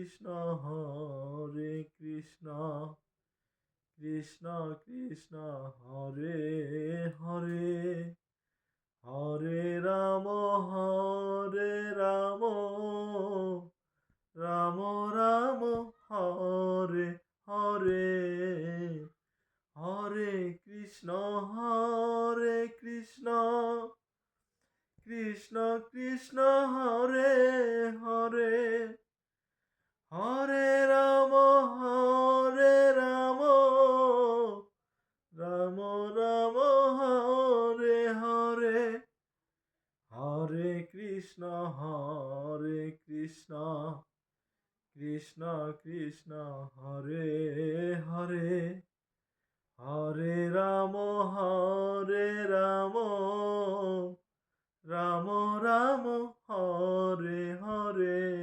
Krishna Hare Krishna Krishna Krishna Hare Hare Hare Ram Hare Ram Ram Ram Hare Hare Hare Krishna Krishna Krishna Hare Hare Hare Ram Ram Ram Hare Hare Hare Krishna Krishna Krishna Hare Hare Hare Ram Ram Ram Ram Hare Hare